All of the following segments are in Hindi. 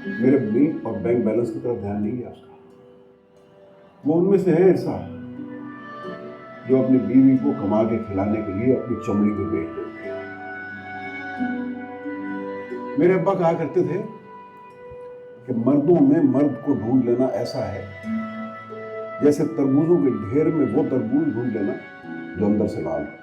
मेरे मिल्क और बैंक बैलेंस की तरफ ध्यान नहीं है उसका। वो उनमें से है ऐसा जो अपनी बीवी को कमा के खिलाने के लिए अपनी चमड़ी भी बेच देते हैं। मेरे अब्बा कहा करते थे कि मर्दों में मर्द को ढूंढ लेना ऐसा है जैसे तरबूजों के ढेर में वो तरबूज ढूंढ लेना जो अंदर से लाल है।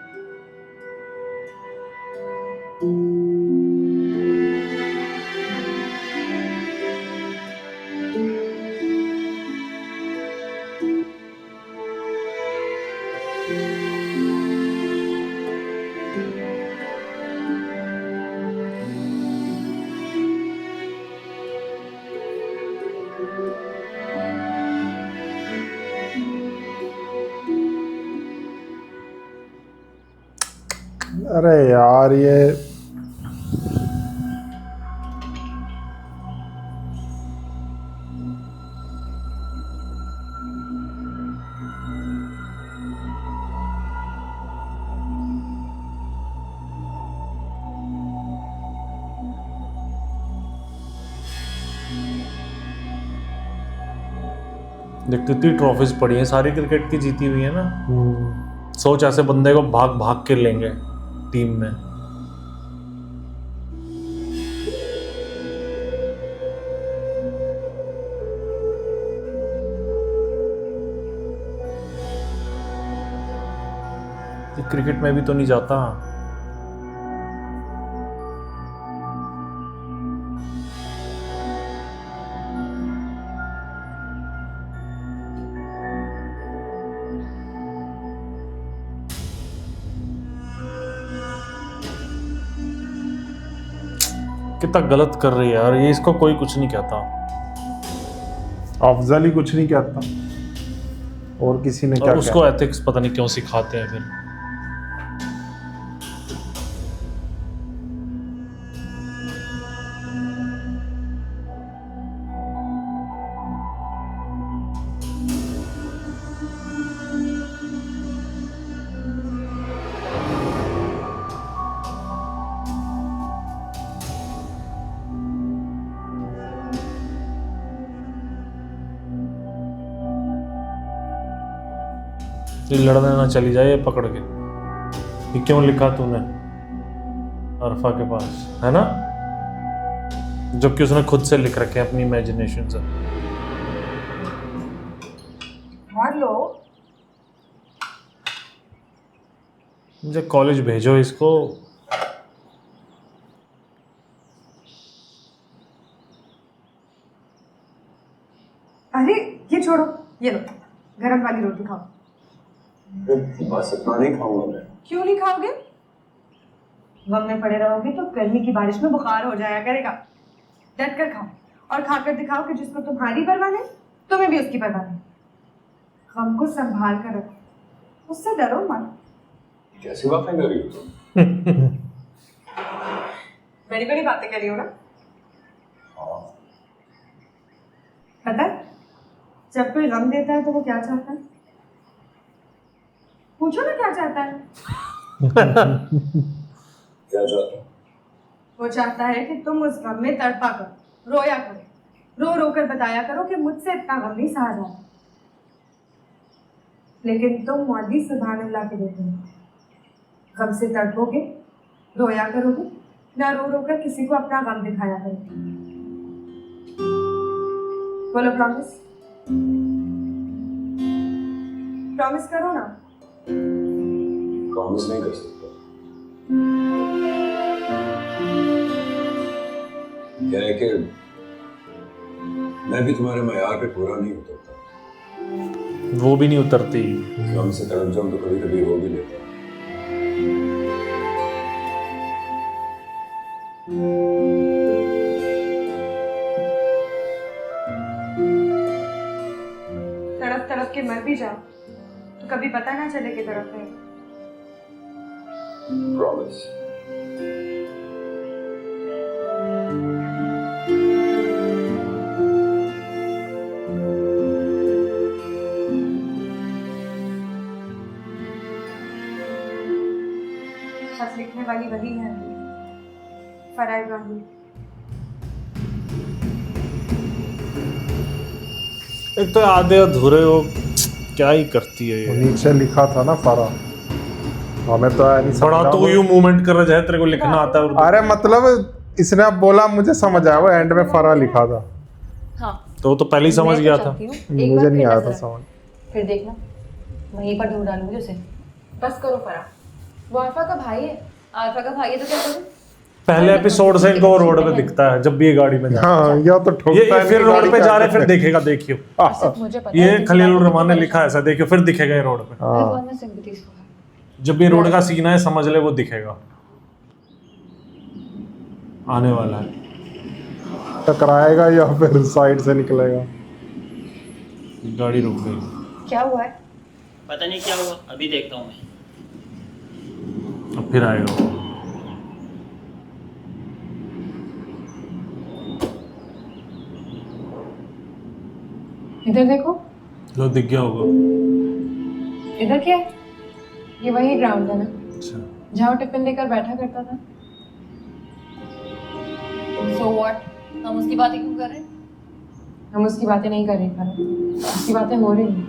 अरे यार ये देख कितनी ट्रॉफीज पड़ी हैं, सारी क्रिकेट की जीती हुई है ना। सोच ऐसे बंदे को भाग भाग के लेंगे टीम में। ये क्रिकेट में भी तो नहीं जाता। कितना गलत कर रही है यार ये, इसको कोई कुछ नहीं कहता। अफजल ही कुछ नहीं कहता और किसी ने क्या और उसको कहा? एथिक्स पता नहीं क्यों सिखाते हैं फिर। ये लड़ने ना चली जाए ये पकड़ के। ये क्यों लिखा तूने अरफा के पास, है ना? जबकि उसने खुद से लिख रखे हैं अपनी इमेजिनेशन से। हेलो, मुझे कॉलेज भेजो इसको। अरे ये छोड़ो, ये लो गरम वाली रोटी खाओ। बस इतना नहीं खाऊंगा मैं। क्यों नहीं खाओगे? गम में पड़े रहोगे तो गर्मी की बारिश में बुखार हो जाया करेगा। डट कर खाओ और खाकर दिखाओ कि जिसको तुम्हारी परवाह नहीं, तुम्हें भी उसकी परवाह नहीं। गम को संभाल कर रखो, उससे डरो मत। कैसी बातें कर रही हो तुम? बड़ी बड़ी बातें कर रही हो ना। हाँ। पता है जब कोई गम देता है तो वो क्या चाहता है? पूछो ना क्या चाहता है। क्या चाहता हूँ? वो चाहता है कि तुम उस गम में तड़पा करो, रोया करो, रो रो कर बताया करो कि मुझसे इतना गम नहीं सहा जाता। लेकिन तुम मौदी सुभान अल्लाह के देते हो, गम से तड़पोगे, रोया करोगे, ना रो रो कर किसी को अपना गम दिखाया करोगे। बोलो प्रॉमिस, प्रॉमिस करो ना। प्रॉमिस नहीं कर सकता। क्या है कि मैं भी तुम्हारे मयार पे पूरा नहीं उतरता। वो भी नहीं उतरती। गम से तड़प जाऊं तो कभी कभी रो भी लेता। तड़प तड़प के मर भी जाओ तो कभी पता ना चले कि तड़प है। प्रॉमिस। खत लिखने वाली वही है, फराह इब्राहिम। एक तो आधे अधूरे वो क्या ही करती है वो ये। नीचे लिखा था ना फरा, हमें तो आया नहीं बड़ा समझा तो वो। यूं मूवमेंट कर रहा है, तेरे को लिखना आता है उर्दू। अरे मतलब इसने अब बोला, मुझे समझ आया, वो एंड में फरा लिखा था, हाँ तो वो तो पहले ही समझ मैं गया तो था। चाहती हूँ, एक मुझे बार नहीं फिर आया नजर था आए। समझ। फिर देखना वहीं पर ढूंढ डालूंगी उसे। बस करो फरा, वो आल्फा का भाई है। आल्फा का भाई है तो क्या करूं? पहले एपिसोड से इनको रोड पे दिखता है जब भी ये गाड़ी में जाता हाँ, या तो ठोकता है। ये है फिर इनकी रोड गाड़ी पे के जा रहे आगे। फिर देखेगा, देखियो और सिर्फ मुझे पता है ये कि खलील बातें रहमान ने कितनी लिखा है ऐसा, देखियो फिर दिखेगा ये रोड पे। परेशान है। हाँ, बहुत मैं sympathies for her। जब भी रोड का सीन है समझ ले वो दिखेगा, आने वाला है। टकराएगा या फिर साइड से निकलेगा। गाड़ी रुक गई, क्या हुआ है? पता नहीं क्या हुआ, अभी देखता हूँ मैं। अब फिर आएगा वो। इधर देखो, लो दिख गया होगा। इधर क्या है? ये वही ग्राउंड है ना अच्छा, जहाँ वो टिफिन लेकर बैठा करता था। So what? हम उसकी बातें क्यों कर रहे हैं? हम उसकी बातें नहीं कर रहे फरा, उसकी बातें हो रही हैं।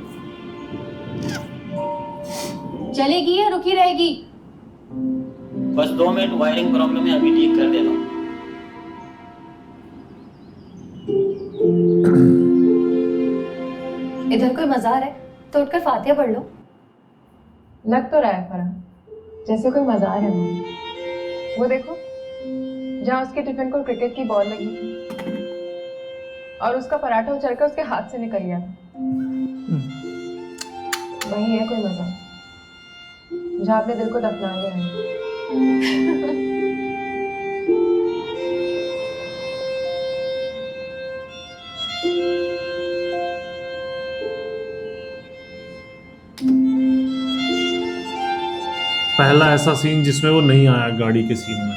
चलेगी या रुकी रहेगी? बस 2 मिनट, वायरिंग प्रॉब्लम है, अभी ठीक कर देता हूँ। इधर कोई मजार है तो उठकर फातिहा पढ़ लो। लग तो रहा है फरा जैसे कोई मजार है वहाँ। वो देखो जहाँ उसके टिफिन को क्रिकेट की बॉल लगी थी और उसका पराठा उछलकर उसके हाथ से निकल गया था। वही है कोई मजार जहाँ अपने दिल को दफना गया है। पहला ऐसा सीन जिसमें वो नहीं आया गाड़ी के सीन में।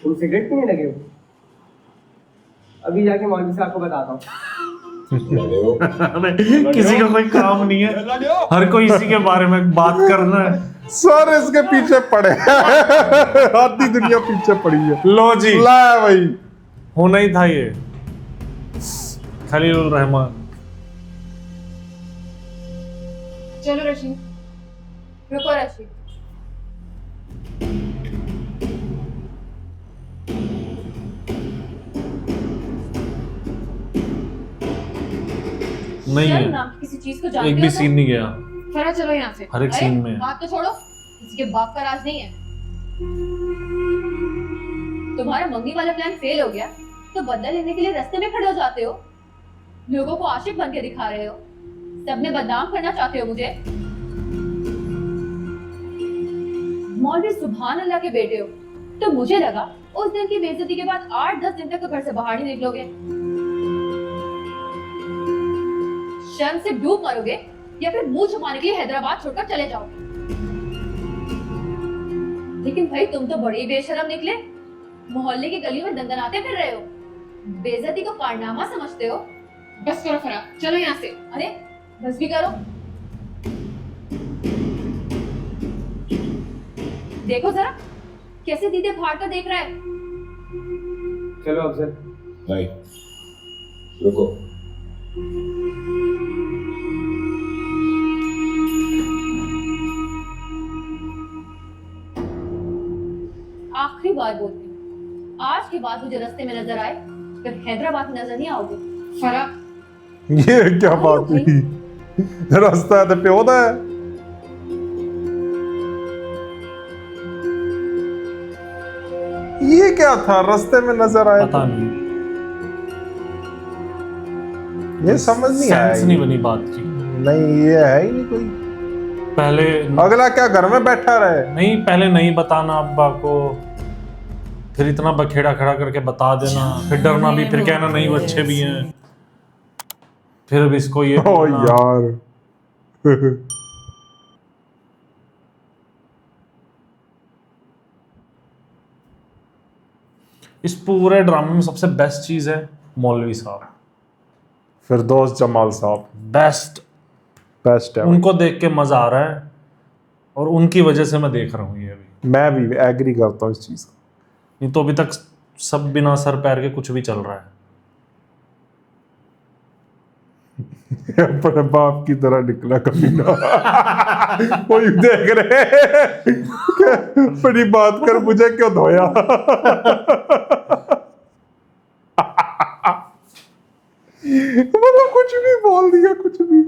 तुम सिगरेट पीने लगे हो? अभी जाके मौलवी साहब को बताता हूँ। अबे किसी का कोई काम नहीं है, हर कोई इसी के बारे में बात करना है। सर इसके पीछे पड़े आधी दुनिया पीछे पड़ी है। लो जी, ला भाई, होना ही था ये। खलील रहमान। चलो रशीद, रुको रशीद। नहीं शर्म है, नाम की किसी चीज को जानते एक हो भी तो? सीन नहीं गया। फरा चलो यहाँ से। हर एक अरे, सीन में। बात तो छोड़ो, किसी के बाप का राज नहीं है। तुम्हारा मंगनी वाला प्लान फेल हो गया तो बदला लेने के लिए रास्ते में खड़े हो जाते हो, लोगों को आशिक बन के दिखा रहे हो, सबने बदनाम करना चाहते हो मुझे। मौलवी सुभान अल्लाह के बेटे हो तो मुझे लगा उस दिन की बेइज्जती के बाद 8-10 दिन तक तो घर से बाहर नहीं निकलोगे। शर्म से डूब मरोगे या फिर मुंह छुपाने के लिए हैदराबाद छोड़कर चले जाओगे। लेकिन भाई तुम तो बड़े ही बेशरम निकले, मोहल्ले की गलियों में दंदनाते फिर रहे हो, बेइज्जती को कारनामा समझते हो। बस करो फरा, चलो यहाँ से। अरे बस भी करो। देखो जरा कैसे दीदे फाड़ कर देख रहा है। चलो अफजल। नहीं, रुको। आखिरी बार बोलती हूँ, आज के बाद मुझे रास्ते में नजर आए फिर हैदराबाद में नजर नहीं आओगे। फरा ये क्या बात हुई? रास्ता है तो प्योदा है। ये क्या था, रास्ते में नजर आया पता था? नहीं, ये समझ नहीं आया। सेंस नहीं बनी बात की। नहीं, ये है ही नहीं कोई। पहले अगला क्या घर में बैठा रहे? नहीं, पहले नहीं बताना अब्बा को, फिर इतना बखेड़ा खड़ा करके बता देना, फिर डरना भी, फिर कहना नहीं वो अच्छे भी हैं, फिर अब इसको ये ओ बोलना। यार इस पूरे ड्रामे में सबसे बेस्ट चीज है मौलवी साहब। फिरदौस जमाल साहब बेस्ट, बेस्ट है। उनको देख के मजा आ रहा है और उनकी वजह से मैं देख रहा हूँ ये अभी। मैं भी एग्री करता हूँ इस चीज को। नहीं तो अभी तक सब बिना सर पैर के कुछ भी चल रहा है। अपने बाप की तरह निकला कभी ना। कोई देख रहे अपनी बात कर, मुझे क्यों धोया। मतलब कुछ भी बोल दिया, कुछ भी।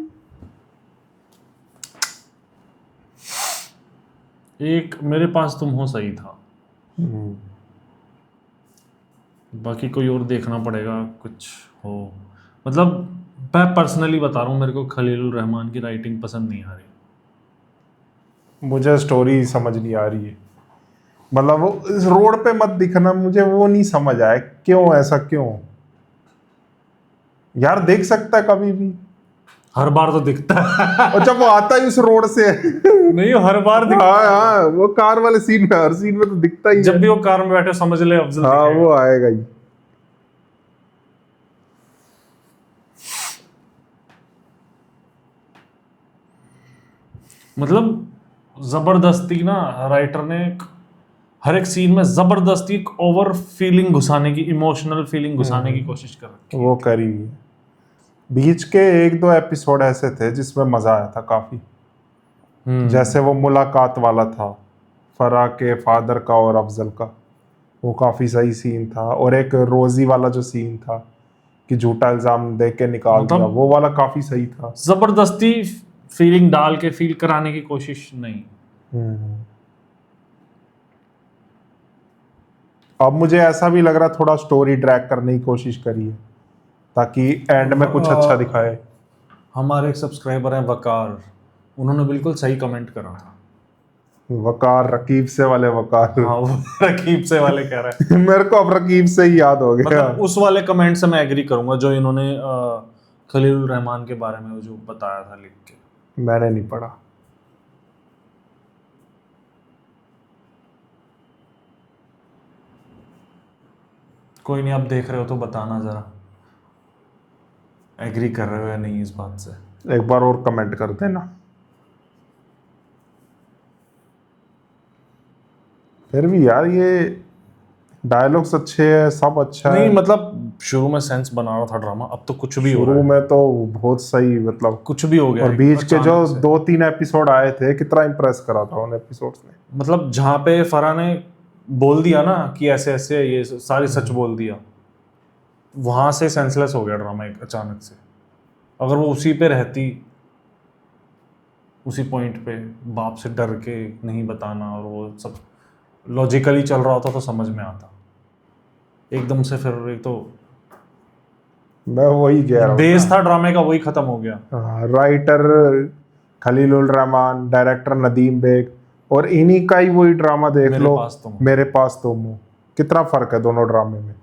एक मेरे पास तुम हो सही था, बाकी कोई और देखना पड़ेगा कुछ हो। मतलब मैं पर्सनली बता रहा हूँ, मेरे को खलीलुर रहमान की राइटिंग पसंद नहीं आ रही। मुझे स्टोरी समझ नहीं आ रही है। मतलब वो इस रोड पे मत दिखना, मुझे वो नहीं समझ आया क्यों ऐसा, क्यों यार। देख सकता है कभी भी, हर बार तो दिखता है। और जब वो आता ही उस रोड से नहीं, हर बार दिखता हाँ हाँ, वो कार वाले सीन में, हर सीन में तो दिखता ही है। है। जब भी वो कार में बैठे समझ ले अफजल हाँ दिखेगा। वो आएगा ही। मतलब जबरदस्ती ना राइटर ने हर एक सीन में जबरदस्ती एक ओवर फीलिंग घुसाने की, इमोशनल फीलिंग घुसाने की कोशिश कर रही है। वो करी हुई है। बीच के 1-2 एपिसोड ऐसे थे जिसमें मजा आया था काफी। जैसे वो मुलाकात वाला था फराह के फादर का और अफजल का, वो काफी सही सीन था। और एक रोजी वाला जो सीन था कि झूठा इल्जाम दे के निकाल मतलब दिया, वो वाला काफी सही था। जबरदस्ती फीलिंग डाल के फील कराने की कोशिश नहीं। अब मुझे ऐसा भी लग रहा थोड़ा स्टोरी ड्रैग करने की कोशिश करी है ताकि एंड में कुछ अच्छा दिखाए। हमारे एक सब्सक्राइबर हैं वकार, उन्होंने बिल्कुल सही कमेंट करा था। वकार, रकीब से वाले वकार। हाँ, वो रकीब से वाले कह रहे हैं। मेरे को अब रकीब से ही याद हो गया। मतलब उस वाले कमेंट से मैं एग्री करूंगा जो इन्होंने खलीलुर रहमान के बारे में जो बताया था लिख के। मैंने नहीं पढ़ा। कोई नहीं, आप देख रहे हो तो बताना जरा, एग्री कर रहे हो या नहीं इस बात से। एक बार और कमेंट कर देना। फिर भी यार ये डायलॉग्स अच्छे हैं, सब अच्छा नहीं है। मतलब शुरू में सेंस बना रहा था ड्रामा, अब तो कुछ भी हो रहा शुरू है। में तो बहुत सही, मतलब कुछ भी हो गया और है, बीच के जो अचानक से। 2-3 एपिसोड आए थे, कितना इम्प्रेस करा था उन एपिसोड्स ने। मतलब जहाँ पे फराह ने बोल दिया ना कि ऐसे ऐसे, ये सारी सच बोल दिया, वहां से सेंसलेस हो गया ड्रामा एक अचानक से। अगर वो उसी पे रहती, उसी पॉइंट पे बाप से डर के नहीं बताना और वो सब लॉजिकली चल रहा होता तो समझ में आता। एकदम से फिर एक तो मैं वही कह रहा हूँ। बेस था ड्रामे का, वही खत्म हो गया। राइटर खलीलुर रहमान, डायरेक्टर नदीम बेग, और इन्हीं का ही वही ड्रामा देख मेरे लो, पास तुम हो। मेरे पास तुम हो। कितना फर्क है दोनों ड्रामे में।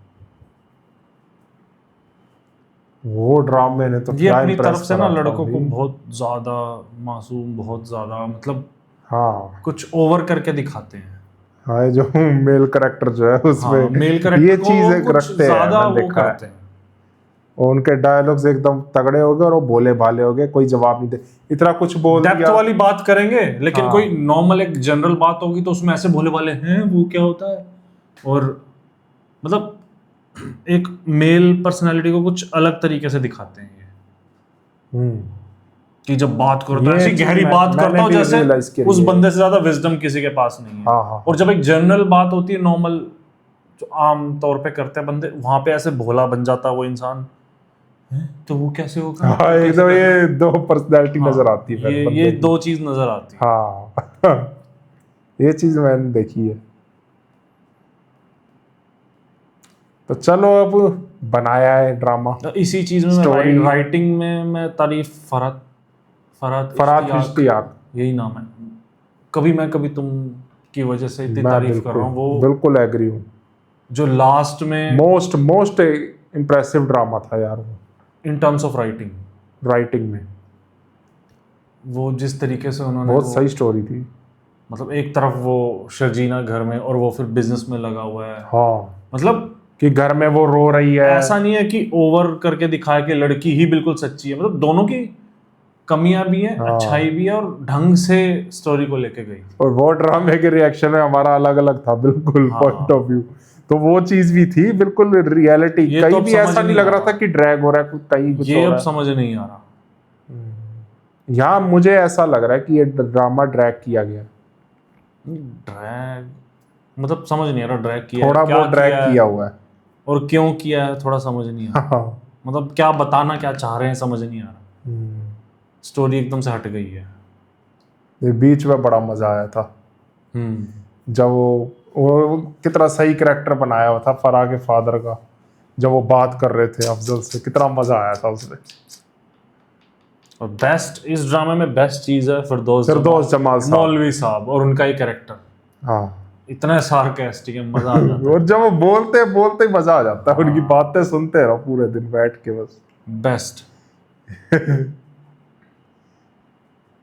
वो ड्रामे ने तो ये क्या अपनी impress तरफ से ना करा था लड़कों को भाई। बहुत ज्यादा मासूम, बहुत ज्यादा मतलब हाँ कुछ ओवर करके दिखाते हैं। हाँ, ये जो मेल कैरेक्टर जो है उसमें हाँ, मेल कैरेक्टर ये को चीज एक कुछ रखते हैं, ज्यादा मैंने वो देखा है। करते हैं। और उनके डायलॉग्स एकदम तगड़े हो गए और वो भोले भाले हो गए, कोई जवाब नहीं दे, इतना कुछ बोल डेप्थ दिया। वाली बात करेंगे, लेकिन हाँ। कोई नॉर्मल एक जनरल बात होगी तो उसमें ऐसे भोले वाले हैं वो क्या होता है। और मतलब एक मेल पर्सनालिटी को कुछ अलग तरीके से दिखाते हैं ये, कि जब बात करता है ये ऐसी चीज गहरी मैं- बात मैंने करता हूँ भी जैसे realize करी उस है। बंदे से ज्यादा विजडम किसी के पास नहीं है। हाँ, हाँ। और जब एक जनरल बात होती है, नॉर्मल जो आम तौर पे करते हैं बंदे, वहां पे ऐसे भोला बन जाता है वो इंसान। हैं? तो वो कैसे होगा? हाँ, तो कैसे एकदम करना? ये दो पर्सनैलिटी हाँ, नजर आती है फिर ये बंदे की। दो चीज नजर आती है। हाँ ये चीज मैंने देखी है। तो चलो अब बनाया है ड्रामा। तो इसी चीज में Story- राइटिंग में मैं तारीफ फरहाद फरहाद इश्तियाक, इश्तियाक, यही नाम है। कभी मैं कभी तुम की वजह से इतनी मैं तारीफ कर रहा हूँ। वो बिल्कुल एग्री हूँ। जो लास्ट में मोस्ट इम्प्रेसिव ड्रामा था यार वो, in terms of writing, writing में वो जिस तरीके से उन्होंने बहुत वो, सही स्टोरी थी। मतलब एक तरफ वो शर्जीना घर में और वो फिर बिजनेस में लगा हुआ है। हाँ मतलब कि घर में वो रो रही है। ऐसा नहीं है कि ओवर करके दिखाया कि लड़की ही बिल्कुल सच्ची है, मतलब दोनों की कमियां भी हैं, हाँ। अच्छाई भी है, और ढंग से स्टोरी को लेके गई। और वो ड्रामे के रिएक्शन में हमारा अलग अलग था बिल्कुल हाँ। Point of view. तो वो चीज भी थी बिल्कुल रियलिटी, ये तो कहीं अब भी समझ ऐसा नहीं नहीं लग आ रहा रहा। था कि ड्रैग हो रहा है, कहीं कुछ ये हो अब रहा है। समझ नहीं आ रहा। यहाँ मुझे ऐसा लग रहा है कि ये ड्रामा ड्रैग किया गया, ड्रैग मतलब समझ नहीं आ रहा, ड्रैग किया है, थोड़ा क्या बहुत ड्रैग किया है, किया हुआ है। और क्यों किया है, थोड़ा समझ नहीं आ रहा। हाँ। मतलब क्या बताना क्या चाह रहे हैं समझ नहीं आ रहा। स्टोरी एकदम से हट गई है। ये बीच में बड़ा मजा आया था जब वो कितना सही करेक्टर बनाया हुआ था फराह के फादर का, जब वो बात कर रहे थे अफजल से, कितना मजा आया था उसमें। और बेस्ट इस ड्रामे में बेस्ट चीज है फिरदौस जमाल साहब। मौलवी साहब और उनका ही कैरेक्टर हाँ। इतने सार्कास्टिक है, मजा आ जाता और जब वो बोलते बोलते ही मजा आ जाता है, उनकी हाँ। बातें सुनते रहो पूरे दिन बैठ के बस। है बेस्ट।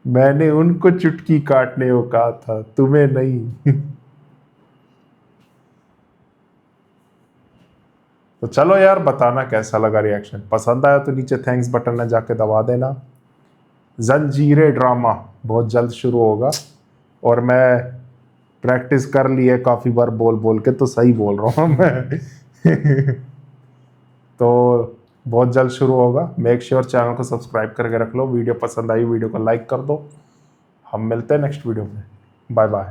मैंने उनको चुटकी काटने को कहा था, तुम्हें नहीं। तो चलो यार, बताना कैसा लगा रिएक्शन। पसंद आया तो नीचे थैंक्स बटन में जाके दबा देना। जंजीरे ड्रामा बहुत जल्द शुरू होगा, और मैं प्रैक्टिस कर ली है काफ़ी बार बोल बोल के, तो सही बोल रहा हूँ मैं। तो बहुत जल्द शुरू होगा। मेक श्योर चैनल को सब्सक्राइब करके रख लो। वीडियो पसंद आई वीडियो को लाइक कर दो। हम मिलते हैं नेक्स्ट वीडियो में। Bye bye.